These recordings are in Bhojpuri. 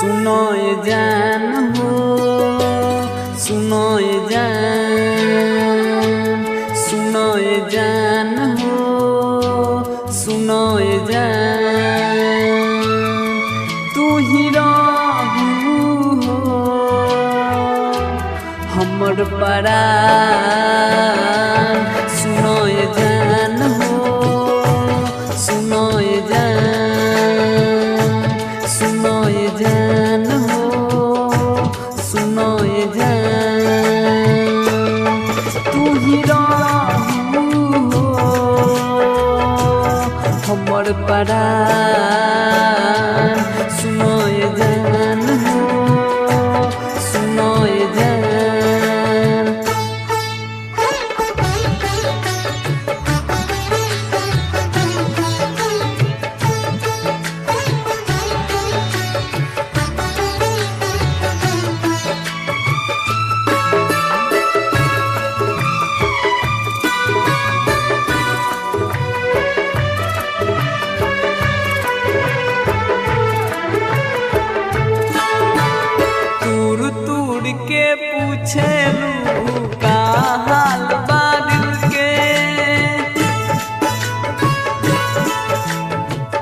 सुनो ये जान हो, सुनो ये जान, सुनो ये जान हो, सुनो ये जान, तू ही रहू हो हमर परान। सुनो ये जान हो, सुनो ये जान, सुनो ये जान हो, सुनो ये जान, तू ही रहू हो हमर परान। सुनो ये जान हो, सुनो ये जान। के पूछेलू का हाल बा दिल के,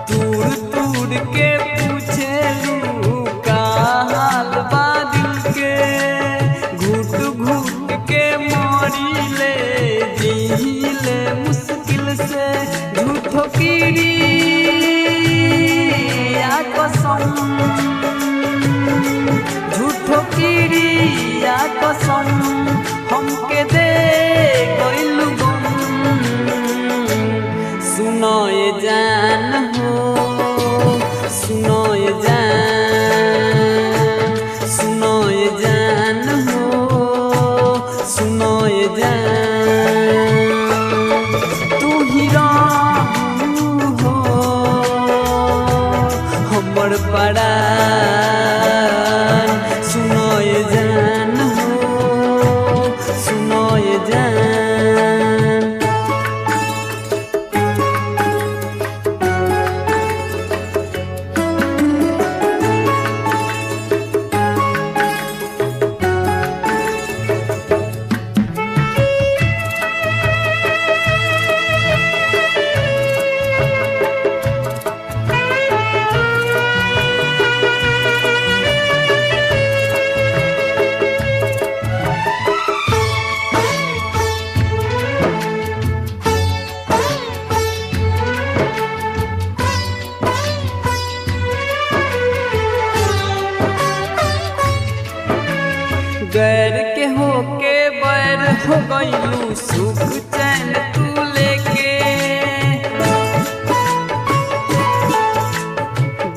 तूर तूर के पूछेलू का हाल बा दिल के। घूट घूट के मोरी ले जीले मुश्किल से, झूठो कीड़ी या कसम, झूठो कीड़ी या कसम हमके दे गइलू गम। सुनो ये जान हो, सुनो ये जान, सुनो ये जान हो, सुनो ये जान, तू ही रहू हो हमर परान। सुनो ये जान हो, सुनो ये जान। गैर के होके बैर हो गइलू, सुख चैन तू लेके।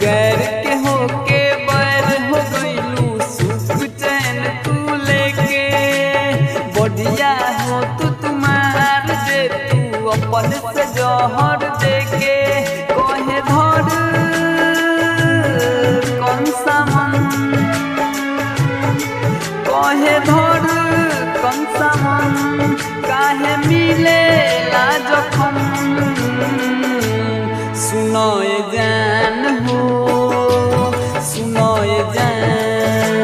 गैर के होके बैर हो गइलू, सुख चैन तू लेके। बढ़िया हो तू तुम्हार दे, तू अपन से जहर देके। कहे धर कौन सा मन, कहे धर कौन सा मन, काहे मिले ला जखम। सुनो ये जान हो, सुनो ये जान,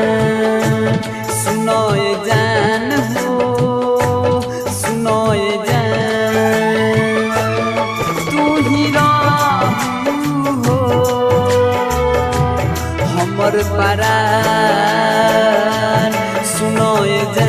सुनो ये जान हो, सुनो ये जान, तू ही रहू हो हमर परान। सुनो ये जान।